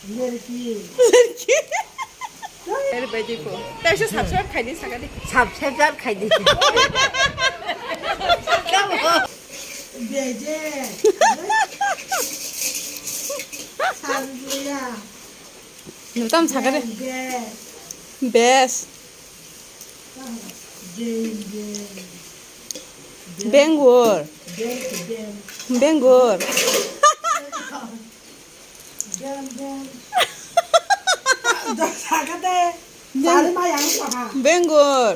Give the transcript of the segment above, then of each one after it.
लड़की ओरैबायदिखौ दा एसे साबस्क्राइब खायदो सागादे साबसेजार खायदो बेजे सानजुया नुताम सागादे बे बेस बेंगुर बेंगुर सागादे जालमा yang saha बेंगुर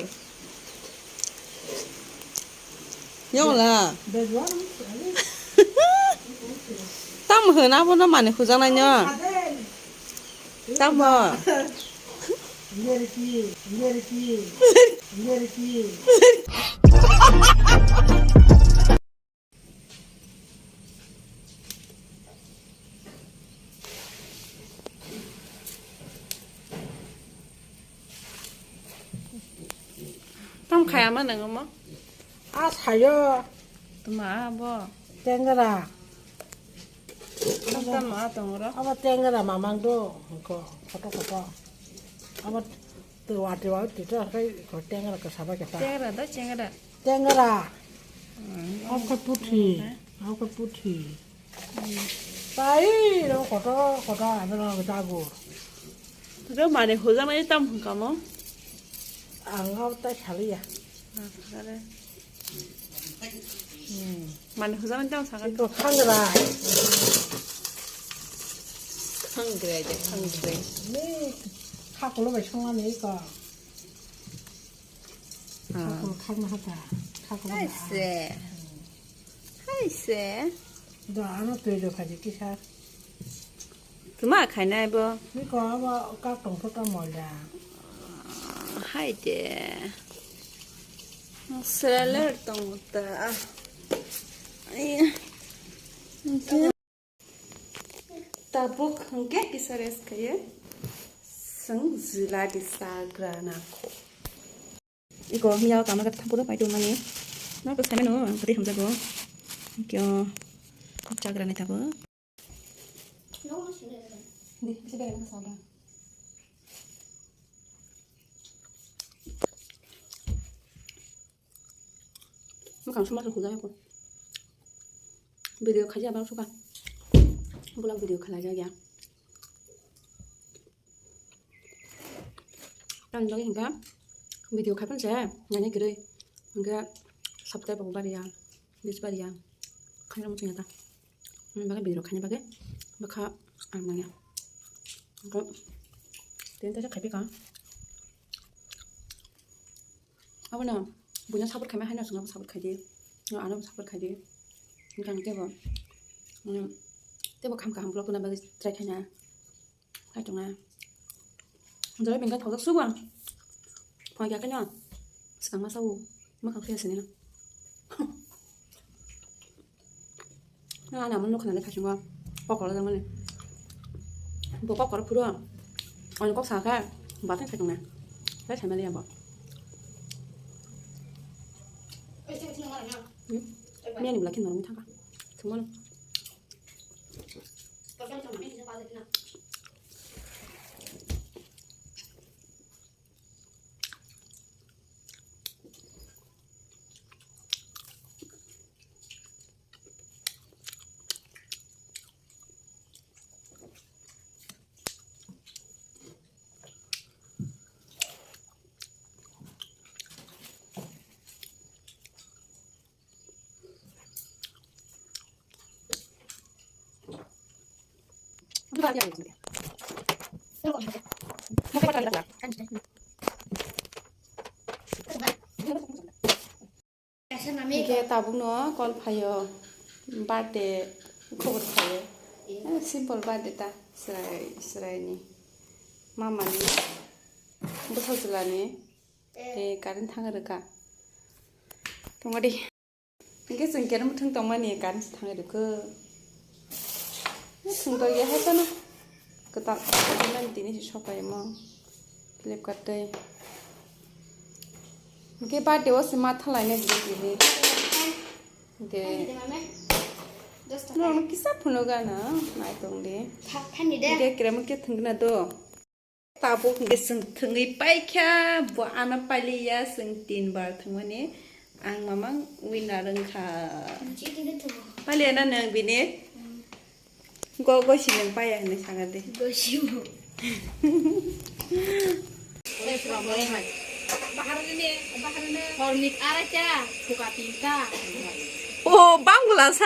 영ला bejuan tam होनाबो ना माने खुजानायनो tam लड़की लड़की लड़की tam खायामा नोङो मा आ सायो मा बो टेंगरा tam मा दङ र अब टेंगरा मामांदो को फोटो फोटो अब तेवा तेवा तिटा kai ko टेंगरा ka saba kita cengरा दा cengरा टेंगरा अब ka puthi अब ka puthi tai ro foto foto ada ko jago र माने खुजानाय tam होनकामो angau ta salia माने खुजानाय tam सागादे ko khangra खांग्रे दे खांग्रे ni khakolo bai songa ni ka khakolo khangna hata khakolo 하이세 하이세 da ano tuido khaji kisa 그마 खायनाय बो ni ko aba ka tong photo molda 하이데 스랄레르 똥다 아이 tabuk hangke kisares kaye sang zula disagra nako iko miao kama ka thapura pai do mani na ko same no pati hamza go kyo chagra ne thabo ni se bere ka sauda mo kam suma ko ko video khaja ba suka bulan video khala ya dan lagi hingga video kapan saya nyanyi gede hingga subscribe bari ya dis bari ya kaya mo ternyata bagai video kanya bagai baka amanya ko tenta sa kapi ka apa na punya sabur kami hanya sungai sabur kaji no anak sabur kaji kan ke ba thế bộ khám cả hàng vlog của năm bao giờ trai khai nhà hai chồng à rồi mình có thấu rất suốt à hỏi cái nhỏ sáng mà sau mà không thấy gì nữa nào mình lúc này khai chúng con bóc có là gì bộ bóc có là phun rồi còn bóc xả cái bắt hết khai chồng này lấy thay mà liền bỏ miếng này là khi nào mình thắng cả chúng con 이게 따북노 걸 파요 바데 코버 파요 심플 바데다 스라이니 마마니 부서질라니 에 가른 탕으르가 동아리 이게 승계는 무튼 동만이 가른 탕으르그 승덕이 하잖아 그다 그냥 디니 쇼파에 뭐 플립카트에 이게 바데 옷이 마탈라네 비비 데 너는 기사 분어가나 나이 동데 판이래. 이게 그러면 게 등나도 따보 그게 승 등이 빠이캬 뭐 아나 빨리야 승틴 bar 등원이 앙마망 위나른카 찌르게 더. 빨리 나는 비네 고고시는 빠야 하는 상가데 고시모. Hormik araja, buka pinta. 오 빵굴라사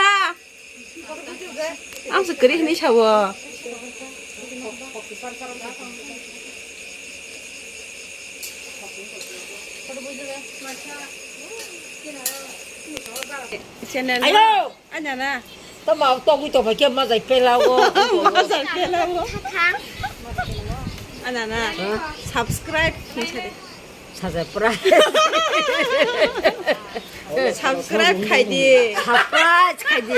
암스 그리 흔히 샤워 채널 아유! 아냐나 또 막, 또, 또, 밖에 맞아, 빼라고. 맞아 빼라고 탕. 아냐나 subscribe 괜찮대 찾아보라. subscribe 카이디 가빠, 차지.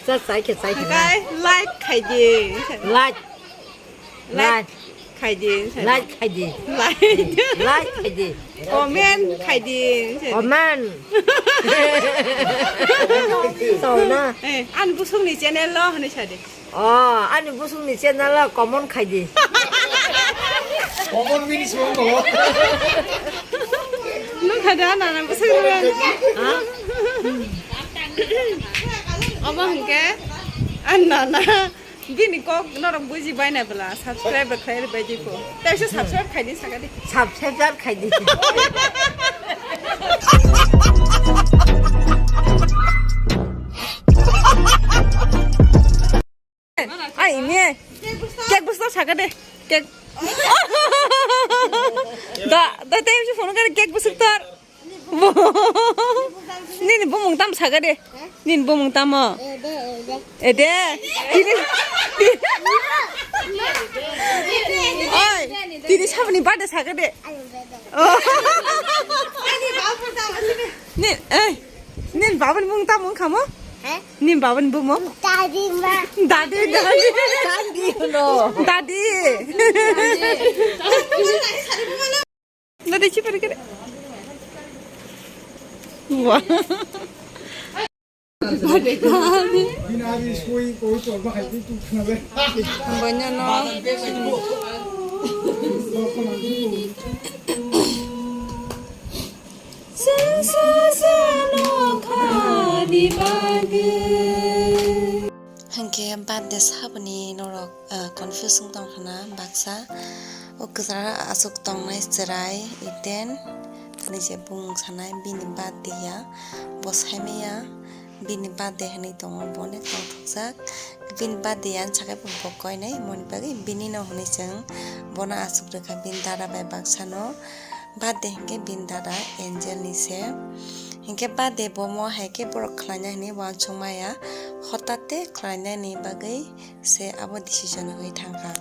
자, 사이케, 사이케. like 카이디 라이트, 라이트, 카이디 라이트, 카이디. like 라이트, 카이디. comment 카이디 어만. 서나. 안 부속니 채널로 하는 차대 아니, 무슨 일 채널라, 검은 카이디. 어머니 미니 좋은 거. 너 가다 나는 부속니 어머 한게 안 나나 비니 꼭 너랑 부지 바이나 블라 subscribe khai baji ko ta se subscribe khai di sagadi 잡채잘 카이디. आ इमे केक बुस्ता sagadi cake दा टाइम से फोन कर केक बुस्तर nin bumung tam sagade nin bumung tam ede oi didi sabni bade sagade nin nin baban bung tam mung khamo nin baban bung mo Tadi mah. dadi 너. dadi dadi chipar kare wah 비나비 소이 고이 또 얼마 할때 또 그나베. banyak no Hangke bad des habni norok confusing tong hana baksa o kuzara asuk tong nai serai iten nije bung sanai bini bad dia bos hemia bini bad de hani tong bone tong thaksak bin bad de an chakai pun pokoi nai moni bagi bini no honi seng bona asuk rekha bin dara bai baksa no bad de hangke bin dara angel ni se hingke bade bomo haike borok khlanya ni wan chungmaya hotate khlanya ni bagai se abo decision hoi thangka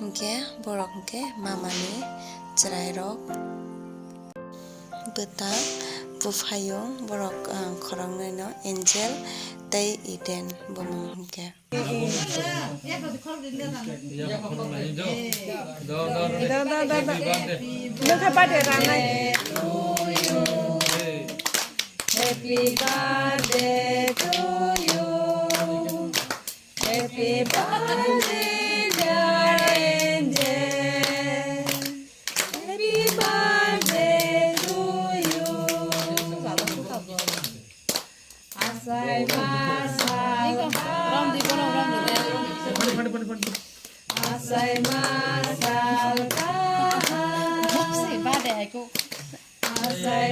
hingke borok hingke mamani chrai rok beta bufayong borok khorang no angel tei iden bomo hingke Nukha bade ranai Happy birthday to you. Happy birthday, dear angel. Happy birthday to you. Asai masal Asai masal Asai